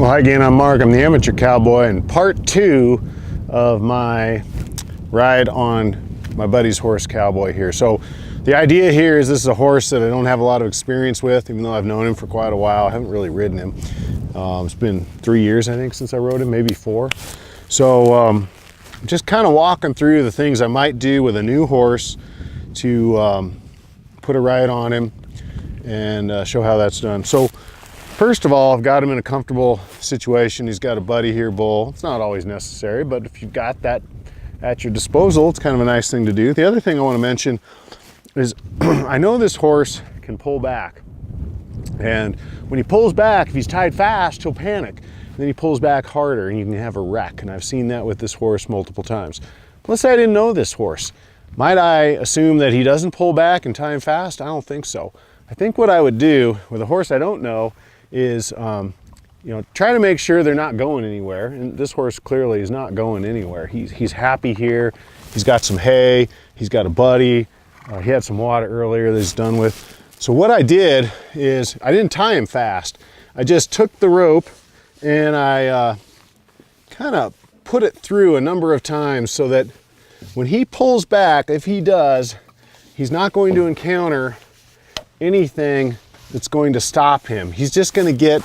Well, hi again, I'm Mark. I'm the Amateur Cowboy, and part 2 of my ride on my buddy's horse, Cowboy, here. So the idea here is this is a horse that I don't have a lot of experience with, even though I've known him for quite a while. I haven't really ridden him. It's been 3 years, I think, since I rode him, maybe 4. So just kind of walking through the things I might do with a new horse to put a ride on him and show how that's done. So first of all, I've got him in a comfortable situation. He's got a buddy here, bull. It's not always necessary, but if you've got that at your disposal, it's kind of a nice thing to do. The other thing I want to mention is I know this horse can pull back. And when he pulls back, if he's tied fast, he'll panic. Then he pulls back harder and you can have a wreck. And I've seen that with this horse multiple times. Let's say I didn't know this horse. Might I assume that he doesn't pull back and tie him fast? I don't think so. I think what I would do with a horse I don't know is try to make sure they're not going anywhere. And this horse clearly is not going anywhere. He's happy here. He's got some hay. He's got a buddy. He had some water earlier that he's done with. So what I did is I didn't tie him fast. I just took the rope and I kind of put it through a number of times so that when he pulls back, if he does, he's not going to encounter anything that's going to stop him. He's just going to get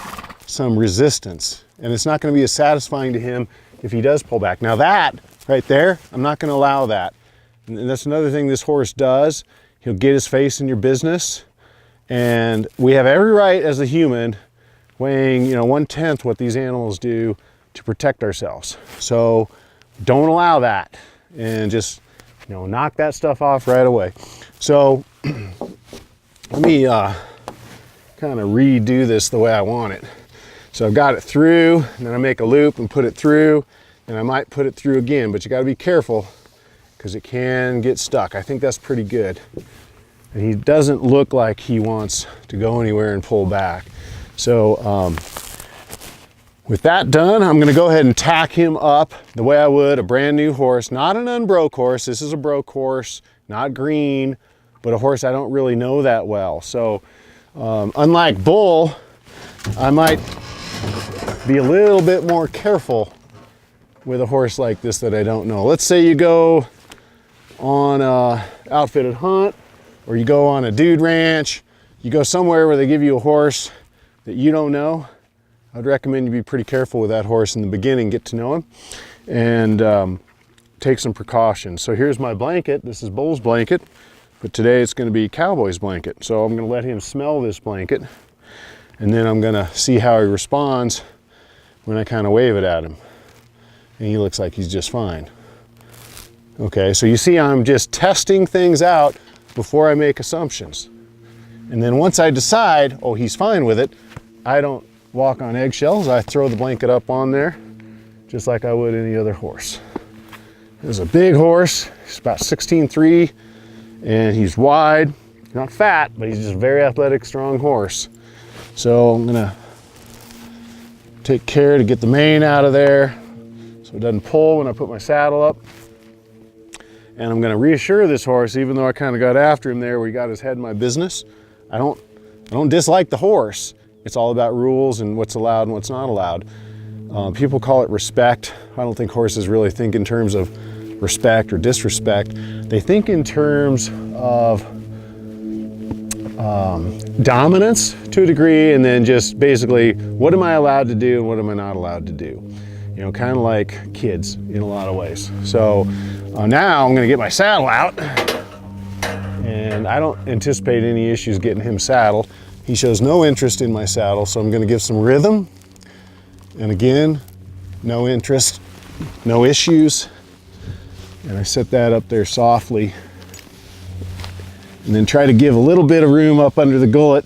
some resistance, and it's not going to be as satisfying to him if he does pull back. Now that right there, I'm not going to allow that. And that's another thing this horse does. He'll get his face in your business, and we have every right as a human, weighing 1/10 what these animals do, to protect ourselves. So don't allow that, and just knock that stuff off right away. So let me kind of redo this the way I want it. So I've got it through, and then I make a loop and put it through, and I might put it through again, but you got to be careful because it can get stuck. I think that's pretty good. And he doesn't look like he wants to go anywhere and pull back. So with that done, I'm going to go ahead and tack him up the way I would a brand new horse, not an unbroke horse. This is a broke horse, not green, but a horse I don't really know that well. So unlike bull, I might be a little bit more careful with a horse like this that I don't know. Let's say you go on a outfitted hunt, or you go on a dude ranch, you go somewhere where they give you a horse that you don't know. I'd recommend you be pretty careful with that horse in the beginning, get to know him, and take some precautions. So here's my blanket. This is Bull's blanket, but today it's going to be Cowboy's blanket. So I'm going to let him smell this blanket, and then I'm going to see how he responds when I kind of wave it at him. And he looks like he's just fine. Okay, so you see I'm just testing things out before I make assumptions. And then once I decide, oh, he's fine with it, I don't walk on eggshells. I throw the blanket up on there just like I would any other horse. This is a big horse. He's about 16'3", and he's wide. Not fat, but he's just a very athletic, strong horse. So I'm gonna take care to get the mane out of there so it doesn't pull when I put my saddle up. And I'm gonna reassure this horse, even though I kind of got after him there where he got his head in my business. I don't dislike the horse. It's all about rules and what's allowed and what's not allowed. People call it respect. I don't think horses really think in terms of respect or disrespect. They think in terms of dominance to a degree, and then just basically, what am I allowed to do and what am I not allowed to do? Kind of like kids in a lot of ways. So now I'm going to get my saddle out, and I don't anticipate any issues getting him saddled. He shows no interest in my saddle, so I'm going to give some rhythm. And again, no interest, no issues. And I set that up there softly. And then try to give a little bit of room up under the gullet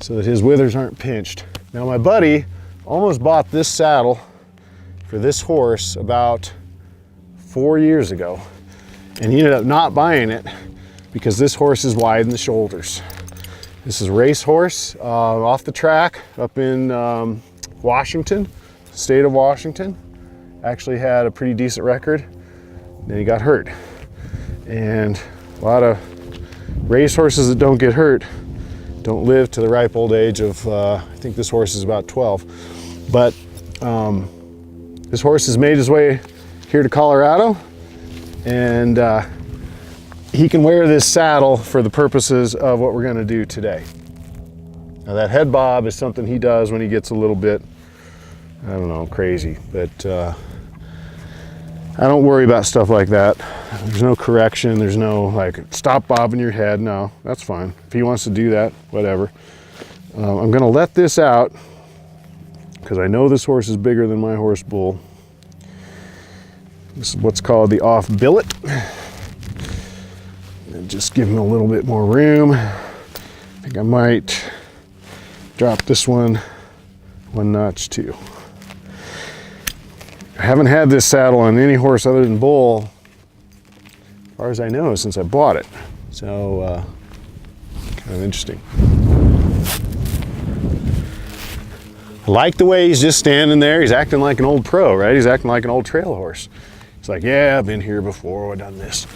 so that his withers aren't pinched. Now my buddy almost bought this saddle for this horse about 4 years ago. And he ended up not buying it because this horse is wide in the shoulders. This is a race horse off the track up in Washington, state of Washington. Actually had a pretty decent record. Then he got hurt. And a lot of racehorses that don't get hurt don't live to the ripe old age of, I think this horse is about 12. But this horse has made his way here to Colorado, and he can wear this saddle for the purposes of what we're going to do today. Now that head bob is something he does when he gets a little bit, I don't know, crazy, but I don't worry about stuff like that. There's no correction, there's no like, stop bobbing your head. No, that's fine. If he wants to do that, whatever. I'm gonna let this out because I know this horse is bigger than my horse bull. This is what's called the off billet. And just give him a little bit more room. I think I might drop this one notch too. I haven't had this saddle on any horse other than bull, as far as I know, since I bought it. So, kind of interesting. I like the way he's just standing there. He's acting like an old pro, right? He's acting like an old trail horse. He's like, yeah, I've been here before, I've done this.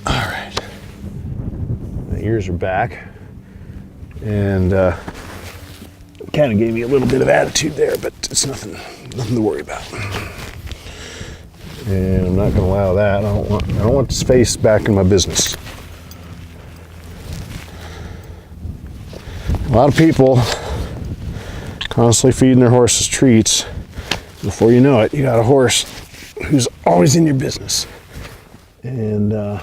All right. My ears are back. And kind of gave me a little bit of attitude there, but it's nothing to worry about. And I'm not going to allow that. I don't want this face back in my business. A lot of people constantly feeding their horses treats. Before you know it, you got a horse who's always in your business. And I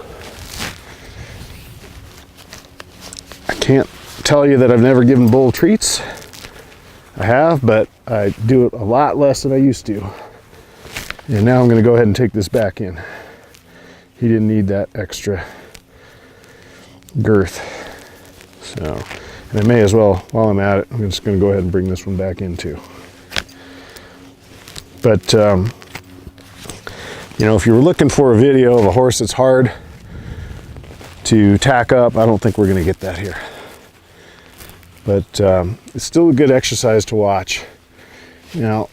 can't tell you that I've never given bull treats. I have, but I do it a lot less than I used to. And now I'm going to go ahead and take this back in. He didn't need that extra girth. So, and I may as well, while I'm at it, I'm just going to go ahead and bring this one back in too. But, you know, if you were looking for a video of a horse that's hard to tack up, I don't think we're going to get that here. But it's still a good exercise to watch. Now,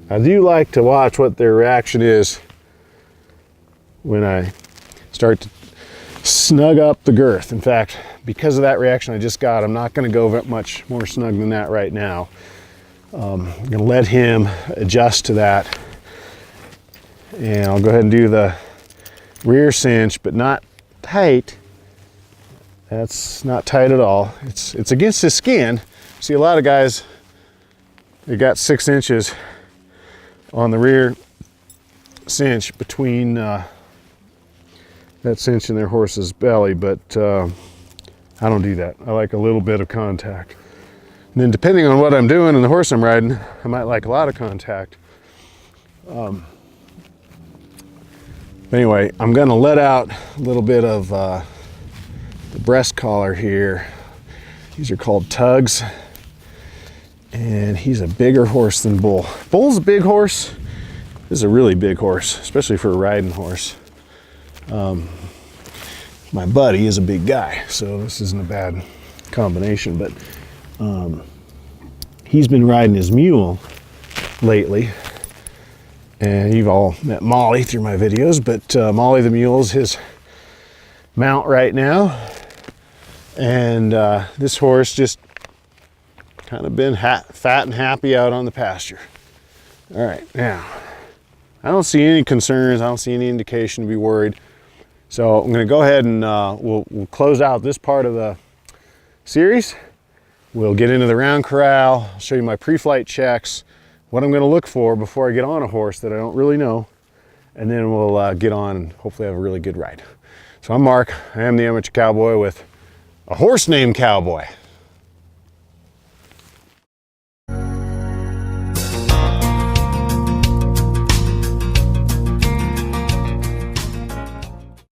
I do like to watch what their reaction is when I start to snug up the girth. In fact, because of that reaction I just got, I'm not going to go much more snug than that right now. I'm going to let him adjust to that. And I'll go ahead and do the rear cinch, but not tight. That's not tight at all. It's against his skin. See, a lot of guys, they got 6 inches on the rear cinch between that cinch and their horse's belly, but I don't do that. I like a little bit of contact. And then depending on what I'm doing and the horse I'm riding, I might like a lot of contact. Anyway, I'm gonna let out a little bit of the breast collar here. These are called tugs. And he's a bigger horse than Bull. Bull's a big horse. This is a really big horse, especially for a riding horse. My buddy is a big guy, so this isn't a bad combination, but he's been riding his mule lately. And you've all met Molly through my videos, but Molly the mule is his mount right now. And this horse just kind of been fat and happy out on the pasture. All right, now, I don't see any concerns. I don't see any indication to be worried. So I'm gonna go ahead and we'll close out this part of the series. We'll get into the round corral, I'll show you my pre-flight checks, what I'm gonna look for before I get on a horse that I don't really know, and then we'll get on and hopefully have a really good ride. So I'm Mark, I am the Amateur Cowboy with a horse named Cowboy.